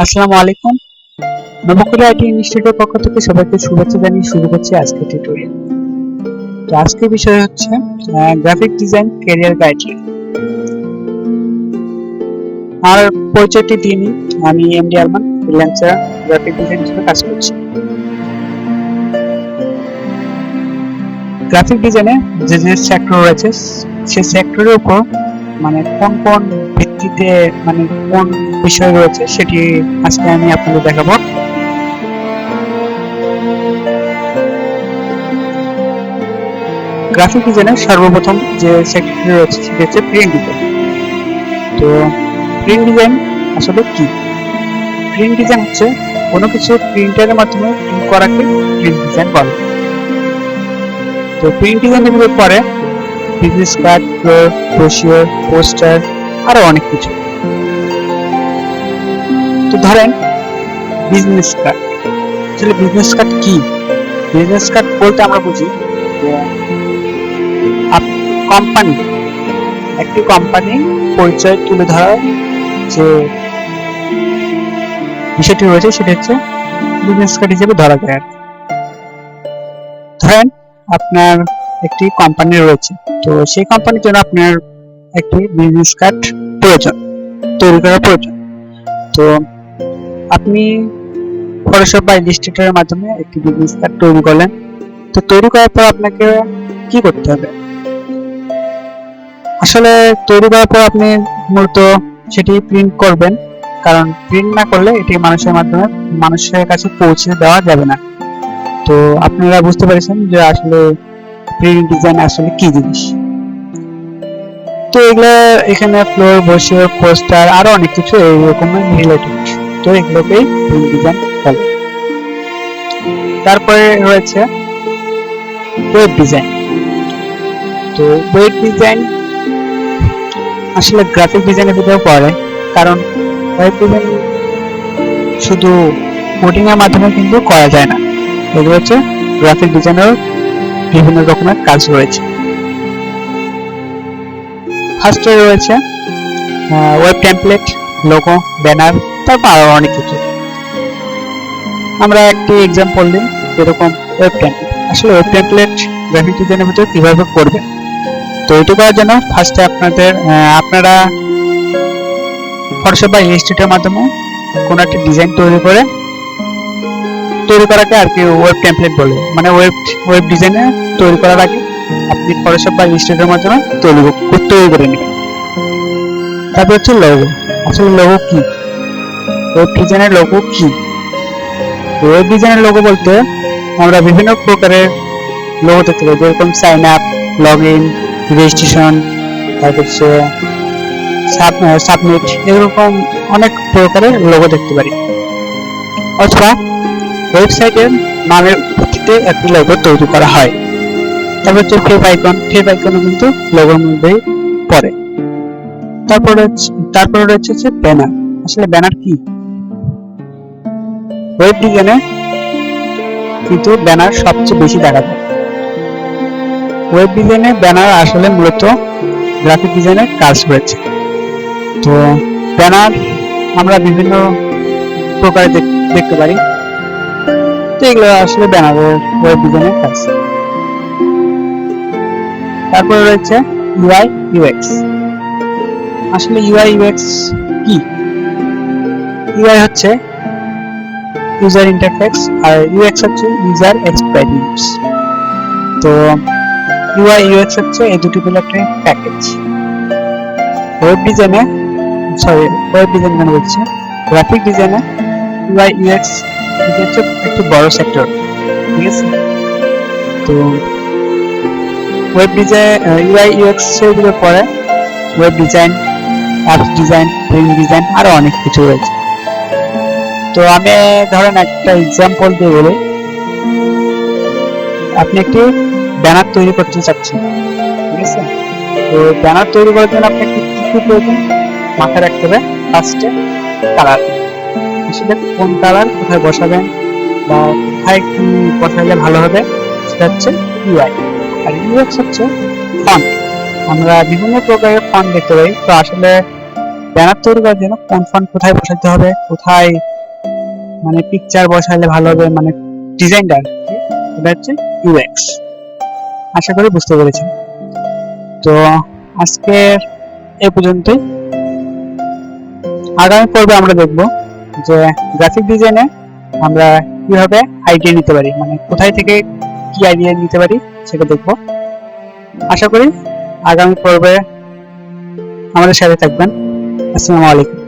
আসসালামু আলাইকুম। নবকুড়ি আইটি ইনস্টিটিউটের পক্ষ থেকে সবাইকে শুভেচ্ছা জানিয়ে শুরু করছি আজকের টিউটোরিয়াল। তো আজকের বিষয় হচ্ছে গ্রাফিক ডিজাইন ক্যারিয়ার গাইডলাইন। আর পরিচয়টি দিয়ে নিই, আমি MD Arman, freelancer graphic design হিসেবে কাজ করছি। গ্রাফিক ডিজাইনে যে যে সেক্টর রয়েছে সেই সেক্টরের উপর কোন কোন ভিত্তিতে কোন বিষয় রয়েছে সেটি আজকে আমি আপনাদের দেখাবো। গ্রাফিক ডিজাইনের সর্বপ্রথম যে সেক্টরটি রয়েছে সেটি হচ্ছে প্রিন্ট ডিজাইন। তো প্রিন্ট ডিজাইন আসলে কি? প্রিন্ট ডিজাইন হচ্ছে কোনো কিছু প্রিন্টারের মাধ্যমে প্রিন্ট করাকে প্রিন্ট ডিজাইন বলে। তো প্রিন্ট ডিজাইনের ভিতরে পড়ে business card, floor, brochure, poster, আরো অনেক কিছু। তো ধরেন বিজনেস কার্ড। আসলে বিজনেস কার্ড কি? বিজনেস কার্ড বলতে আমরা বুঝি যে কোম্পানি, একটি কোম্পানির পরিচয় তুলে ধরার যে বিষয়টি রয়েছে সেটা হচ্ছে বিজনেস কার্ড হিসেবে ধরা যায়। ধরেন আপনার একটি কোম্পানি রয়েছে, তো সেই কোম্পানির জন্য আপনার একটি বিজনেস কার্ড প্রয়োজন, তৈরি করা প্রয়োজন। তো আপনি ফটোশপ বা ইলাস্ট্রেটরের মাধ্যমে একটি বিজনেস কার্ড তৈরি করলেন। তো তৈরি করার পর আপনাকে কি করতে হবে? আসলে তৈরি করার পর আপনি মূলত সেটি প্রিন্ট করবেন, কারণ প্রিন্ট না করলে এটি মানুষের কাছে পৌঁছে দেওয়া যাবে না। তো আপনারা বুঝতে পেরেছেন যে আসলে প্রিন্ট ডিজাইন আসলে কি জিনিস। তো এগুলো এখানে ফ্লোর, ব্রোশিওর, পোস্টার আরো অনেক কিছু এইরকম রিলেটেড। তো এগুলোকেই প্রিন্ট ডিজাইন বলে। তারপরে রয়েছে ওয়েব ডিজাইন। তো ওয়েব ডিজাইন আসলে গ্রাফিক ডিজাইনের ভিতরে পড়ে, কারণ ওয়েব ডিজাইন শুধু কোডিং এর মাধ্যমে কিন্তু করা যায় না। এগুলো হচ্ছে গ্রাফিক ডিজাইনের বিভিন্ন রকমের কাজ রয়েছে। ফার্স্টে রয়েছে ওয়েব টেমপ্লেট, লোগো, ব্যানার, তারপর আরো অনেক কিছু। আমরা একটি এক্সাম্পল দিই, যেরকম ওয়েব টেমপ্লেট। আসলে ওয়েব টেমপ্লেট গ্রাফিক ডিজাইনের ভিতরে কিভাবে করবেন? তো এটি করার জন্য ফার্স্টে আপনারা ফটোশপ বা ইলাস্ট্রেটরের মাধ্যমে কোনো একটা ডিজাইন তৈরি করাকে আর কি ওয়েব টেমপ্লেট বলে। ওয়েব ডিজাইনে তৈরি করার আগে আপনি ফটোশপ বা ইলাস্ট্রেটরের মাধ্যমে তৈরি করে নেবেন। তারপর হচ্ছে লোগো। আসলে লোগো কি? ওয়েব ডিজাইনের লোগো কি? ওয়েব ডিজাইনের লোগো বলতে আমরা বিভিন্ন প্রকারের লোগো দেখতে পাই, যেরকম sign up, log in, registration, তারপর হচ্ছে সাবমিট, এরকম অনেক প্রকারের লোগো দেখতে পারি। অথবা ওয়েবসাইটের নামের ভিত্তিতে একটি লোগো তৈরি করা হয়। তারপর হচ্ছে ফেভ আইকনও কিন্তু লোগোর মধ্যেই পড়ে। তারপরে রয়েছে ব্যানার। আসলে ব্যানার কি? ওয়েব ডিজাইনে কিন্তু ব্যানার সবচেয়ে বেশি দেখা যায়। ওয়েব ডিজাইনে ব্যানার আসলে মূলত গ্রাফিক ডিজাইনের কাজ রয়েছে। তো ব্যানার আমরা বিভিন্ন প্রকারে দেখতে পারি। তো এগুলো আসলে ব্যানারের ওয়েব ডিজাইনের কাজ। তারপরে রয়েছে ইউআই ইউএক্স। আসলে ইউআই ইউএক্স কি? ইউআই হচ্ছে ইউজার ইন্টারফেস আর ইউএক্স হচ্ছে ইউজার এক্সপেরিয়েন্স। তো ইউআই ইউএক্স হচ্ছে এই দুটি মিলে একটা প্যাকেজ। ওয়েব ডিজাইনে বলছি, গ্রাফিক ডিজাইনে ইউআই ইউএক্স হচ্ছে একটি বড় সেক্টর, ঠিক আছে? তো ওয়েব ডিজাইন ইউআই ইউএক্স এর ভিতরে পড়ে web design, apps design, print design আরো অনেক কিছু রয়েছে। তো আমি ধরেন একটা এক্সাম্পল দিয়ে বলি, আপনি একটি ব্যানার তৈরি করতে চাচ্ছেন, ঠিক আছে? তো ব্যানার তৈরি করার জন্য আপনাকে কি প্রয়োজন? মাথায় রাখতে হবে ফার্স্টে কালার। সেটা কোন কালার কোথায় বসাবেন বা কোথায় কি বসালে ভালো হবে সেটা হচ্ছে ইউআই। আর ইউএক্স হচ্ছে ফন্ট। আমরা বিভিন্ন প্রকারের ফন্ট দেখতে পাই। তো আসলে ব্যানার তৈরি করার জন্য কোন ফন্ট কোথায় বসাতে হবে, কোথায় মানে পিকচার বসালে ভালো হবে, মানে ডিজাইনটা এটা হচ্ছে ইউএক্স। আশা করি বুঝতে পেরেছেন। তো আজকের এই পর্যন্তই। আগামী পর্বে আমরা দেখব যে গ্রাফিক ডিজাইনে আমরা কিভাবে আইডিয়া নিতে পারি, মানে কোথায় থেকে কি আইডিয়া নিতে পারি সেটা দেখব। আশা করি আগামী পর্বে আমাদের সাথে থাকবেন। আসসালামু আলাইকুম।